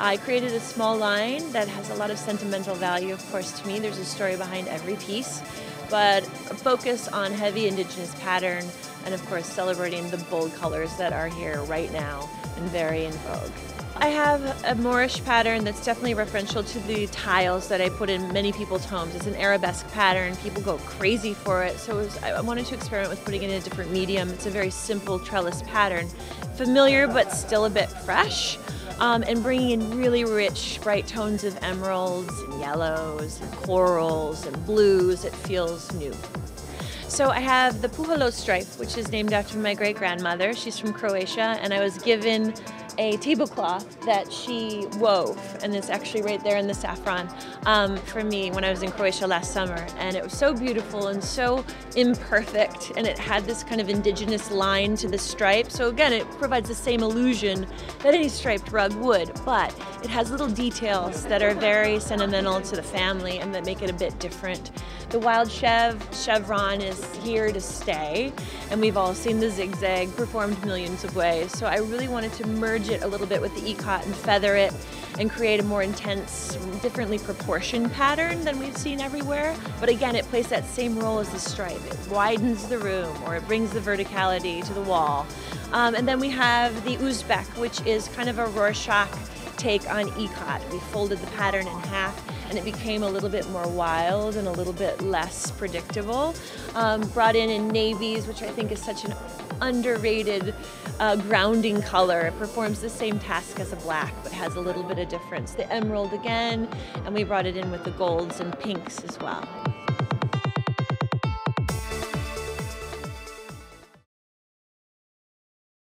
I created a small line that has a lot of sentimental value, of course, to me. There's a story behind every piece, but a focus on heavy indigenous pattern and, of course, celebrating the bold colors that are here right now and very in vogue. I have a Moorish pattern that's definitely referential to the tiles that I put in many people's homes. It's an arabesque pattern. People go crazy for it. So I wanted to experiment with putting it in a different medium. It's a very simple trellis pattern. Familiar, but still a bit fresh. And bringing in really rich, bright tones of emeralds and yellows and corals and blues. It feels new. So I have the puhalo stripe, which is named after my great-grandmother. She's from Croatia, and I was given a tablecloth that she wove, and it's actually right there in the saffron for me when I was in Croatia last summer. And it was so beautiful and so imperfect, and it had this kind of indigenous line to the stripe. So again, it provides the same illusion that any striped rug would, but it has little details that are very sentimental to the family and that make it a bit different. The wild chevron is here to stay, and we've all seen the zigzag performed millions of ways. So I really wanted to merge it a little bit with the ikat and feather it and create a more intense, differently proportioned pattern than we've seen everywhere. But again, it plays that same role as the stripe. It widens the room, or it brings the verticality to the wall. And then we have the Uzbek, which is kind of a Rorschach take on ikat. We folded the pattern in half, and it became a little bit more wild and a little bit less predictable. Brought in navies, which I think is such an underrated grounding color. It performs the same task as a black, but has a little bit of difference. The emerald again, and we brought it in with the golds and pinks as well.